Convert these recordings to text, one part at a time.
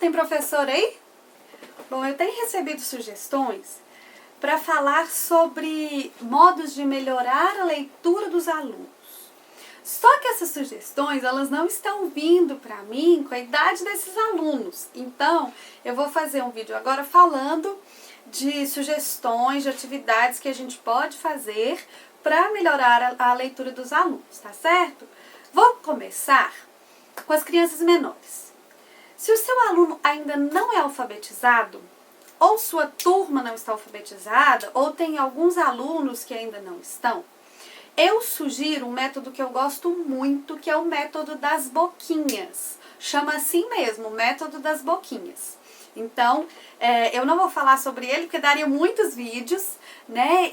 Tem professor aí? Bom, eu tenho recebido sugestões para falar sobre modos de melhorar a leitura dos alunos. Só que essas sugestões, elas não estão vindo para mim com a idade desses alunos. Então, eu vou fazer um vídeo agora falando de sugestões, de atividades que a gente pode fazer para melhorar a leitura dos alunos, tá certo? Vou começar com as crianças menores. Se o seu aluno ainda não é alfabetizado, ou sua turma não está alfabetizada, ou tem alguns alunos que ainda não estão, eu sugiro um método que eu gosto muito, que é o método das boquinhas. Chama assim mesmo, o método das boquinhas. Então, eu não vou falar sobre ele, porque daria muitos vídeos, né?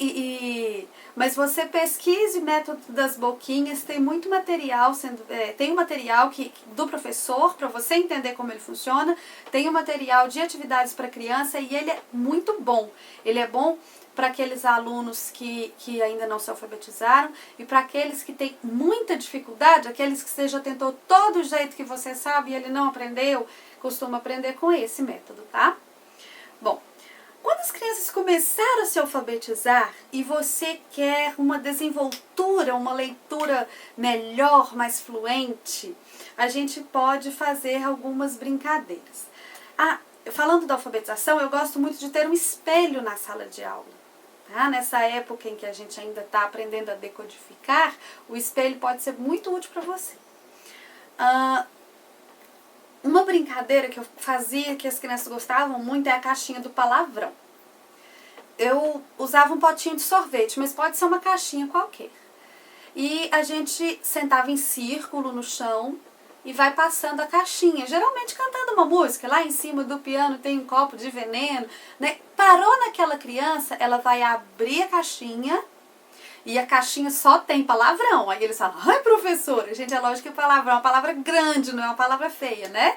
Mas você pesquise o método das boquinhas, tem muito material, tem um material do professor, para você entender como ele funciona, tem um material de atividades para criança e ele é muito bom. Ele é bom para aqueles alunos que ainda não se alfabetizaram e para aqueles que têm muita dificuldade, aqueles que você já tentou todo o jeito que você sabe e ele não aprendeu, costuma aprender com esse método, tá? Bom, quando as crianças começaram a se alfabetizar e você quer uma desenvoltura, uma leitura melhor, mais fluente, a gente pode fazer algumas brincadeiras. Falando da alfabetização, eu gosto muito de ter um espelho na sala de aula. Tá? Nessa época em que a gente ainda está aprendendo a decodificar, o espelho pode ser muito útil para você. Uma brincadeira que eu fazia, que as crianças gostavam muito, é a caixinha do palavrão. Eu usava um potinho de sorvete, mas pode ser uma caixinha qualquer. E a gente sentava em círculo no chão e vai passando a caixinha, geralmente cantando uma música. Lá em cima do piano tem um copo de veneno, né? Parou naquela criança, ela vai abrir a caixinha e a caixinha só tem palavrão. Aí eles falam, ai professora, gente, é lógico que palavrão é uma palavra grande, não é uma palavra feia, né?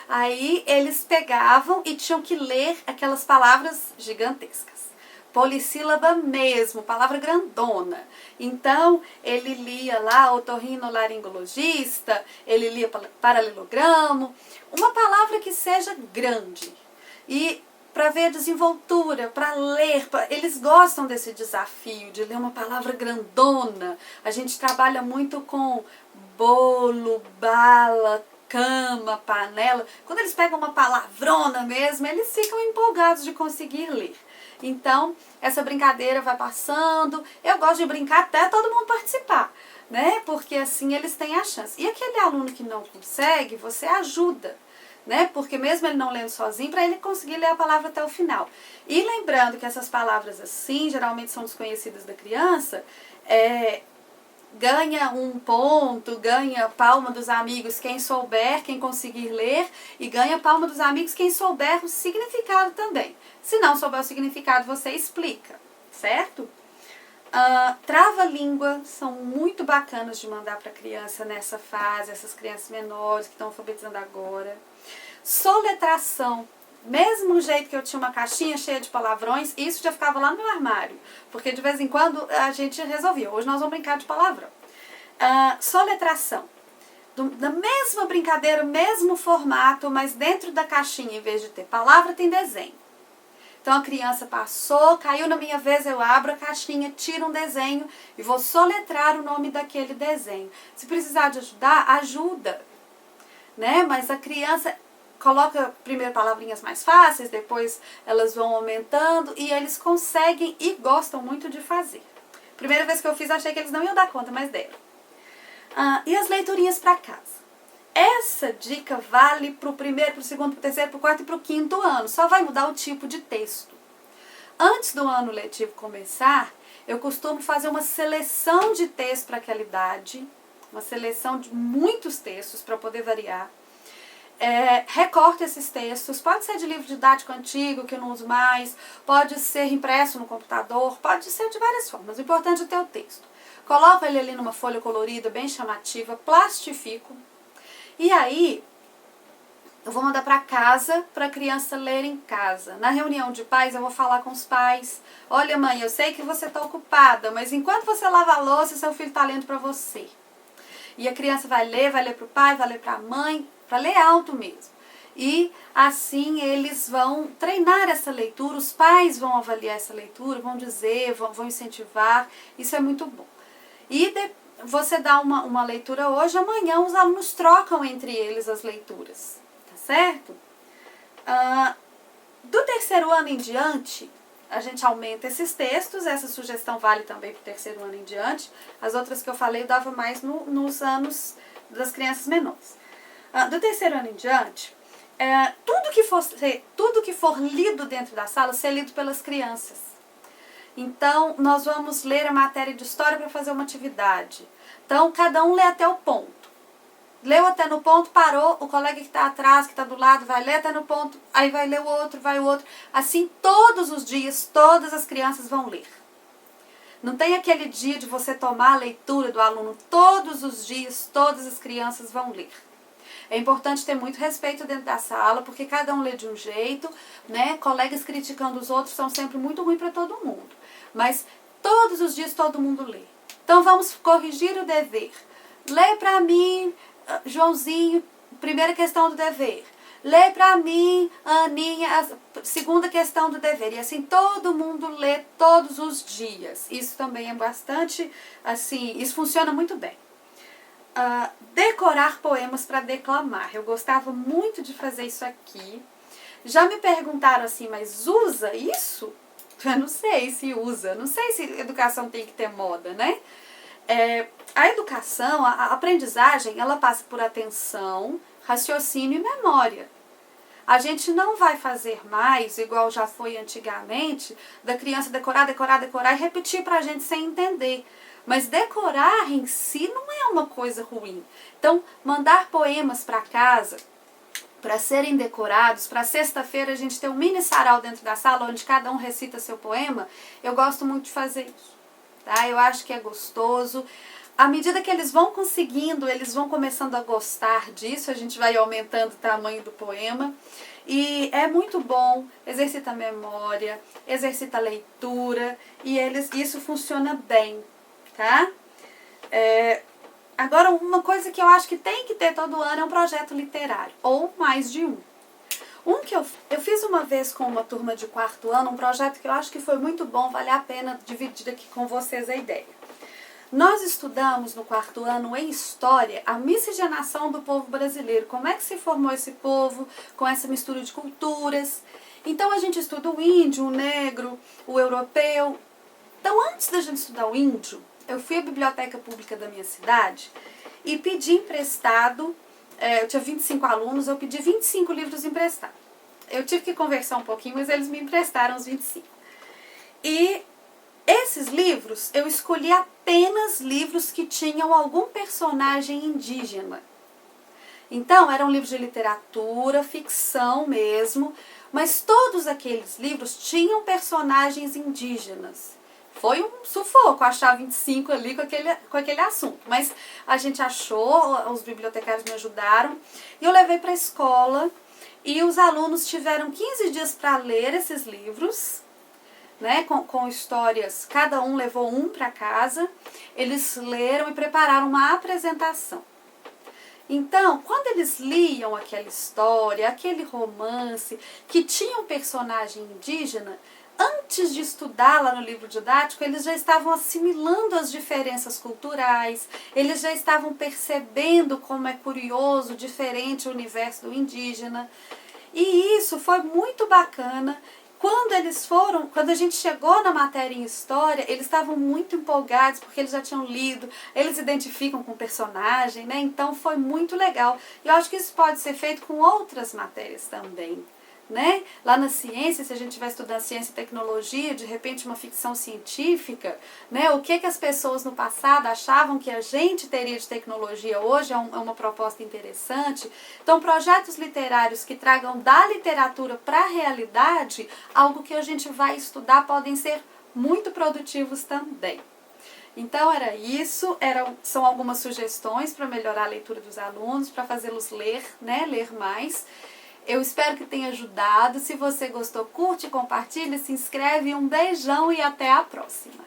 Aí eles pegavam e tinham que ler aquelas palavras gigantescas. Polissílaba mesmo, palavra grandona. Então, ele lia lá otorrinolaringologista, ele lia paralelogramo, uma palavra que seja grande. E para ver a desenvoltura, para ler, eles gostam desse desafio de ler uma palavra grandona. A gente trabalha muito com bolo, bala, cama, panela. Quando eles pegam uma palavrona mesmo, eles ficam empolgados de conseguir ler. Então, essa brincadeira vai passando. Eu gosto de brincar até todo mundo participar, né? Porque assim eles têm a chance. E aquele aluno que não consegue, você ajuda, né? Porque mesmo ele não lendo sozinho, para ele conseguir ler a palavra até o final. E lembrando que essas palavras assim, geralmente são desconhecidas da criança, ganha um ponto, ganha palma dos amigos quem souber, quem conseguir ler, e ganha palma dos amigos quem souber o significado também. Se não souber o significado, você explica, certo? Trava-língua são muito bacanas de mandar para criança nessa fase, essas crianças menores que estão alfabetizando agora. Soletração. Mesmo jeito que eu tinha uma caixinha cheia de palavrões, isso já ficava lá no meu armário. Porque de vez em quando a gente resolvia. Hoje nós vamos brincar de palavrão. Soletração. Da mesma brincadeira, mesmo formato, mas dentro da caixinha, em vez de ter palavra, tem desenho. Então a criança passou, caiu na minha vez, eu abro a caixinha, tiro um desenho e vou soletrar o nome daquele desenho. Se precisar de ajudar, ajuda. Né? Mas a criança coloca primeiro palavrinhas mais fáceis, depois elas vão aumentando e eles conseguem e gostam muito de fazer. Primeira vez que eu fiz, achei que eles não iam dar conta, mas deram. E as leiturinhas para casa. Essa dica vale para o primeiro, para o segundo, para o terceiro, para o quarto e para o quinto ano. Só vai mudar o tipo de texto. Antes do ano letivo começar, eu costumo fazer uma seleção de textos para aquela idade, uma seleção de muitos textos para poder variar. Recorto esses textos, pode ser de livro didático antigo que eu não uso mais, pode ser impresso no computador, pode ser de várias formas, o importante é ter o texto. Coloco ele ali numa folha colorida, bem chamativa, plastifico, e aí eu vou mandar para casa para a criança ler em casa. Na reunião de pais eu vou falar com os pais, olha mãe, eu sei que você está ocupada, mas enquanto você lava a louça, seu filho está lendo para você. E a criança vai ler para o pai, vai ler para a mãe, para ler alto mesmo. E assim eles vão treinar essa leitura, os pais vão avaliar essa leitura, vão dizer, vão incentivar, isso é muito bom. E você dá uma leitura hoje, amanhã os alunos trocam entre eles as leituras, tá certo? Do terceiro ano em diante, a gente aumenta esses textos, essa sugestão vale também para o terceiro ano em diante. As outras que eu falei eu dava mais nos anos das crianças menores. Do terceiro ano em diante, tudo que for lido dentro da sala, ser lido pelas crianças. Então, nós vamos ler a matéria de história para fazer uma atividade. Então, cada um lê até o ponto. Leu até no ponto, parou, o colega que está atrás, que está do lado, vai ler até no ponto, aí vai ler o outro, vai o outro. Assim, todos os dias, todas as crianças vão ler. Não tem aquele dia de você tomar a leitura do aluno. Todos os dias, todas as crianças vão ler. É importante ter muito respeito dentro da sala, porque cada um lê de um jeito, né? Colegas criticando os outros são sempre muito ruins para todo mundo. Mas todos os dias todo mundo lê. Então vamos corrigir o dever. Lê para mim, Joãozinho, primeira questão do dever. Lê para mim, Aninha, a segunda questão do dever. E assim, todo mundo lê todos os dias. Isso também é bastante, assim, isso funciona muito bem. Decorar poemas para declamar. Eu gostava muito de fazer isso aqui. Já me perguntaram assim, mas usa isso? Eu não sei se usa. Não sei se educação tem que ter moda, né? A educação, a aprendizagem, ela passa por atenção, raciocínio e memória. A gente não vai fazer mais, igual já foi antigamente, da criança decorar e repetir pra gente sem entender. Mas decorar em si não é uma coisa ruim. Então, mandar poemas para casa, para serem decorados, para sexta-feira a gente ter um mini sarau dentro da sala, onde cada um recita seu poema, eu gosto muito de fazer isso. Tá? Eu acho que é gostoso. À medida que eles vão conseguindo, eles vão começando a gostar disso, a gente vai aumentando o tamanho do poema. E é muito bom, exercita a memória, exercita a leitura, e isso funciona bem, tá? Agora, uma coisa que eu acho que tem que ter todo ano é um projeto literário, ou mais de um. Que eu fiz uma vez com uma turma de quarto ano, um projeto que eu acho que foi muito bom, vale a pena dividir aqui com vocês a ideia. Nós estudamos no quarto ano em História a miscigenação do povo brasileiro, como é que se formou esse povo com essa mistura de culturas. Então a gente estuda o índio, o negro, o europeu. Então antes da gente estudar o índio, eu fui à biblioteca pública da minha cidade e pedi emprestado, eu tinha 25 alunos, eu pedi 25 livros emprestados. Eu tive que conversar um pouquinho, mas eles me emprestaram os 25. E esses livros, eu escolhi apenas livros que tinham algum personagem indígena. Então, eram livros de literatura, ficção mesmo, mas todos aqueles livros tinham personagens indígenas. Foi um sufoco achar 25 ali com aquele assunto, mas a gente achou, os bibliotecários me ajudaram, e eu levei para a escola, e os alunos tiveram 15 dias para ler esses livros, né, com histórias, cada um levou um para casa, eles leram e prepararam uma apresentação. Então, quando eles liam aquela história, aquele romance, que tinha um personagem indígena, antes de estudar lá no livro didático, eles já estavam assimilando as diferenças culturais, eles já estavam percebendo como é curioso, diferente o universo do indígena. E isso foi muito bacana. Quando a gente chegou na matéria em História, eles estavam muito empolgados, porque eles já tinham lido, eles identificam com o personagem, né? Então foi muito legal. E eu acho que isso pode ser feito com outras matérias também, né? Lá na ciência, se a gente vai estudar ciência e tecnologia, de repente uma ficção científica, né? O que as pessoas no passado achavam que a gente teria de tecnologia hoje é uma proposta interessante. Então, projetos literários que tragam da literatura para a realidade, algo que a gente vai estudar, podem ser muito produtivos também. Então era isso, são algumas sugestões para melhorar a leitura dos alunos, para fazê-los ler, né? Ler mais. Eu espero que tenha ajudado. Se você gostou, curte, compartilha, se inscreve. Um beijão e até a próxima.